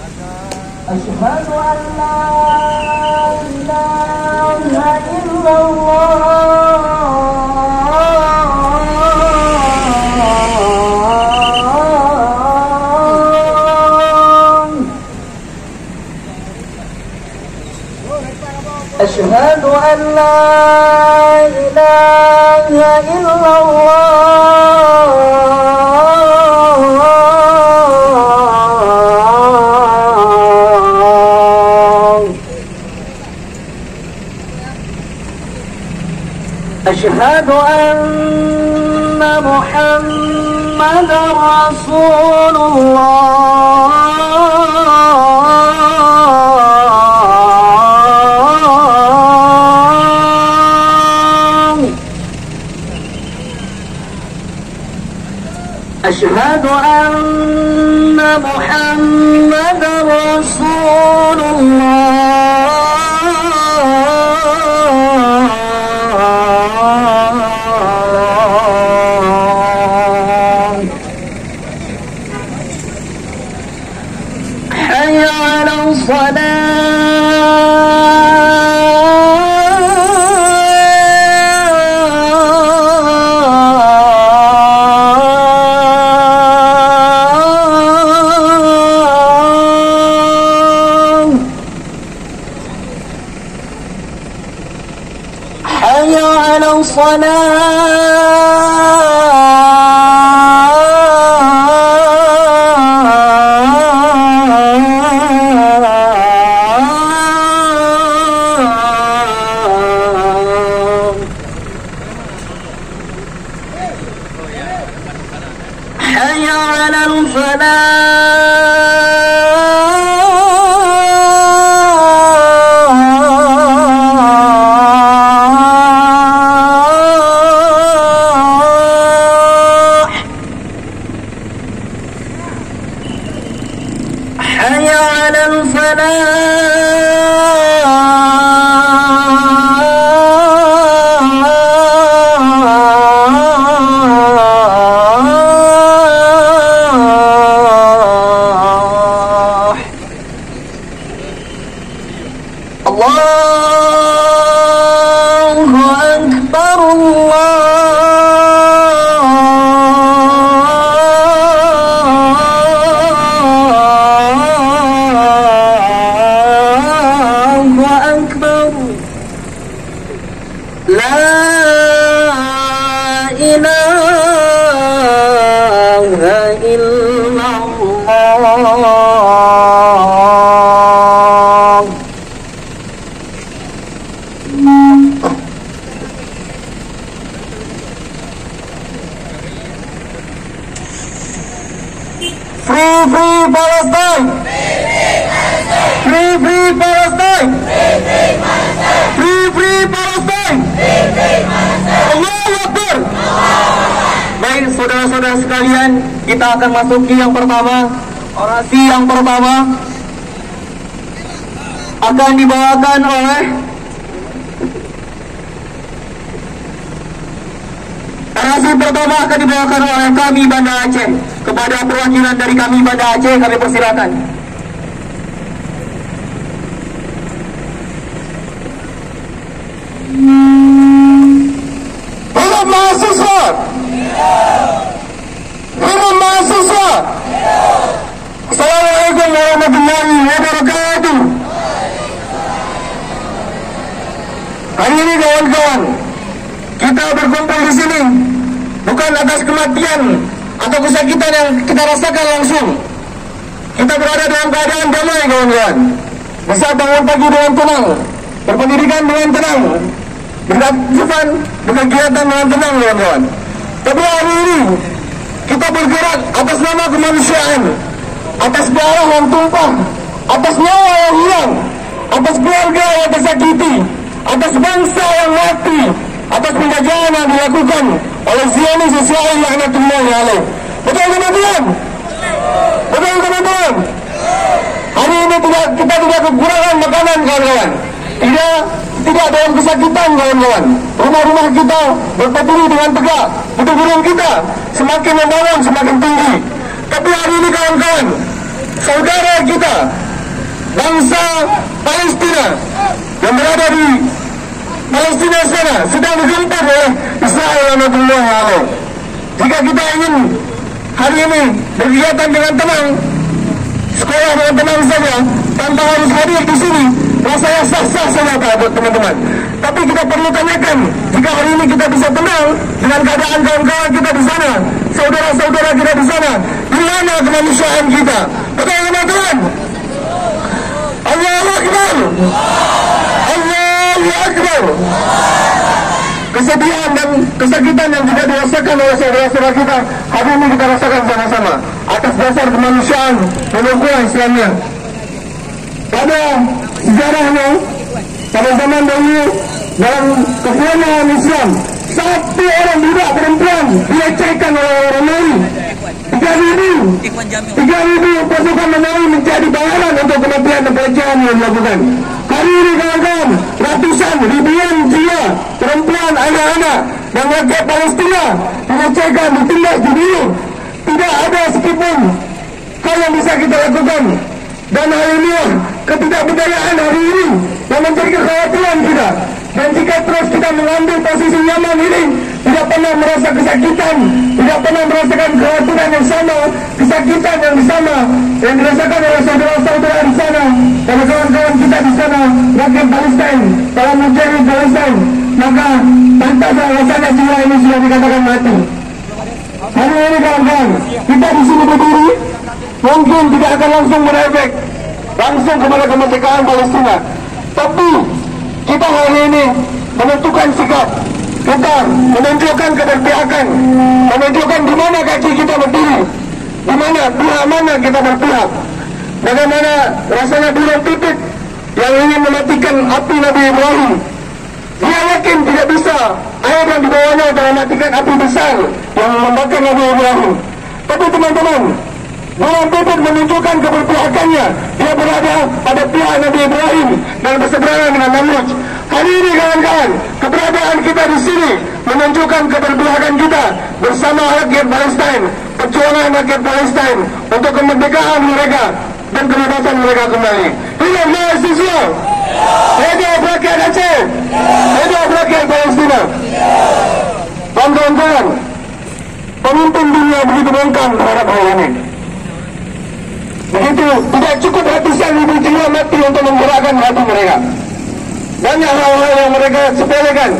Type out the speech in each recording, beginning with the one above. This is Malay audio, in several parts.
أشهد أن لا إله إلا الله. أشهد أن لا إله إلا أشهد أن محمدا رسول الله. أشهد أن محمدا رسول حي على حي على الفلاح. حي على الفلاح. الله أكبر الله أكبر. لا إله إلا الله. Free Palestine! Free Palestine! Free Palestine! Allahu Akbar! Baik saudara-saudara sekalian, kita akan masuki yang pertama. Orasi yang pertama akan dibawakan oleh kami Banda Aceh. Kepada perwakilan dari kami Banda Aceh, kami persilakan. Hidup mahasiswa! Hidup mahasiswa! Assalamualaikum warahmatullahi wabarakatuh. Hari ini kawan-kawan, kita berkumpul di sini bukan atas kematian atau kesakitan yang kita rasakan langsung. Kita berada dalam keadaan damai kawan-kawan. Bisa bangun pagi dengan tenang, berpendidikan dengan tenang, beraktifan, berkegiatan dengan tenang kawan-kawan. Tapi hari ini kita bergerak atas nama kemanusiaan, atas darah yang tumpah, atas nyawa yang hilang, atas keluarga yang tersakiti, atas bangsa yang mati, atas penjajahan yang dilakukan oleh Zionis Israel laknatullahi alaih. Betul teman-teman? Betul teman-teman? Hari ini kita tidak kekurangan makanan kawan-kawan. Tidak dalam kesakitan kawan-kawan. Rumah-rumah kita berdiri dengan tegak. Gedung-gedung kita semakin membangun, semakin tinggi. Tapi hari ini kawan-kawan, saudara kita bangsa Palestina yang berada di Palestina sana sedang digempur oleh Israel rahmatullahi alaih. Jika kita ingin hari ini berkegiatan dengan tenang, sekolah dengan tenang saja, tanpa harus hadir di sini, rasanya sah-sah saja buat teman-teman. Tapi kita perlu tanyakan, jika hari ini kita bisa tenang dengan keadaan kawan-kawan kita di sana, saudara-saudara kita di sana, di mana kemanusiaan kita? Betul teman-teman? Allahu Akbar! Allahu Akbar! Kesedihan dan kesakitan yang juga dirasakan oleh saudara-saudara kita hari ini kita rasakan sama-sama atas dasar kemanusiaan menurut Islamnya. Pada sejarahnya, pada zaman dahulu dalam kekeluargaan Islam, satu orang budak perempuan dilecehkan oleh orang Romawi. 3.000 pasukan Romawi menjadi bayaran untuk kematian dan pelecehan yang dilakukan. Hari ini kawan-kawan, ratusan ribuan jiwa perempuan, anak-anak dan rakyat Palestina dilecehkan, ditindas, dibunuh. Tidak ada sedikitpun hal yang bisa kita lakukan. Dan hal ini ketidakberdayaan hari ini yang menjadi kekhawatiran kita. Dan jika terus kita mengambil posisi nyaman ini, tidak pernah merasa kesakitan, tidak pernah merasakan kekhawatiran yang sama, kesakitan yang sama yang dirasakan oleh saudara-saudara di sana, dan kawan-kawan kita di sana, rakyat Palestina, para mujahid Palestina, maka pantaslah rasanya jiwa ini sudah dikatakan mati. Hari ini kawan-kawan, kita di sini berdiri, mungkin tidak akan langsung berefek langsung kepada kemerdekaan Palestina, tapi kita hari ini menentukan sikap, kita menunjukkan keberpihakan, menunjukkan di mana kaki kita berdiri, di mana pihak mana kita berpihak. Bagaimana rasanya burung pipit yang ingin mematikan api Nabi Ibrahim, dia yakin tidak bisa air yang dibawanya untuk mematikan api besar yang membakar Nabi Ibrahim. Tapi teman-teman, burung pipit menunjukkan keberpihakannya, dia berada pada pihak Nabi Ibrahim dan berseberangan dengan Namrud. Hari ini kawan-kawan, keberadaan kita di sini menunjukkan keberpihakan kita bersama rakyat Palestina, perjuangan rakyat Palestina untuk kemerdekaan mereka dan kebebasan mereka kembali. Hidup mahasiswa, hidup rakyat Aceh, hidup rakyat Palestina. Kawan-kawan, pemimpin dunia begitu bangkang terhadap hal ini. Begitu tidak cukup ratusan ribu jiwa mati untuk menggerakkan hati mereka. Banyak hal-hal yang mereka sepelekan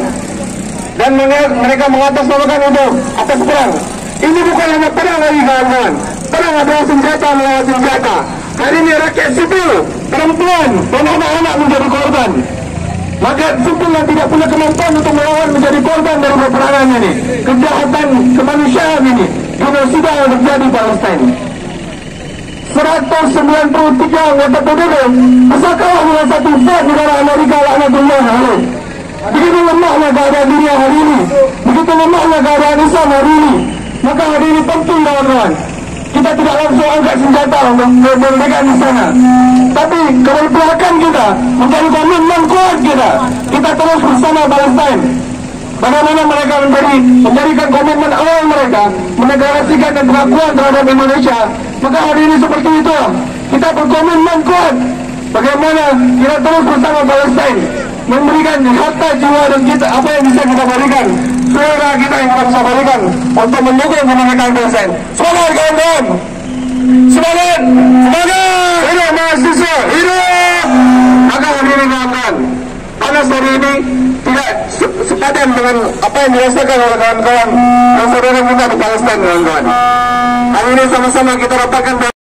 dan mereka mengatasnamakan itu atas perang. Ini bukan hanya perang lagi kawan-kawan. Perang adalah senjata melawan senjata. Hari ini rakyat sipil, perempuan dan anak-anak menjadi korban. Maka sipil yang tidak punya kemampuan untuk melawan menjadi korban dari peperangan ini. Kejahatan kemanusiaan ini genosida yang terjadi di Palestina. 193 anggota PBB bersalah dengan satu fat negara Amerika laknatullah alaih. Begitu lemahnya keadaan dunia hari ini, begitu lemahnya keadaan Islam hari ini. Maka hari ini penting kawan-kawan, kita tidak langsung angkat senjata untuk memerdekakan di sana, tapi keberpihakan kita menjadi komitmen kuat kita. Kita terus bersama Palestina. Bagaimana mereka menjadikan komitmen awal mereka menegasikan dan pengakuan terhadap Indonesia. Maka hari ini seperti itu, kita berkomitmen kuat bagaimana kita terus bersama Palestina memberikan harta, jiwa dan kita apa yang bisa kita berikan, suara kita yang kita bisa berikan untuk mendukung kemerdekaan Palestina. Semangat kawan-kawan, semangat, semangat, hidup mahasiswa, hidup. Maka hari ini kawan-kawan, panas hari ini tidak sepadan dengan apa yang dirasakan oleh kawan-kawan dan saudara kita di Palestina kawan-kawan. Hari ini sama-sama kita rapatkan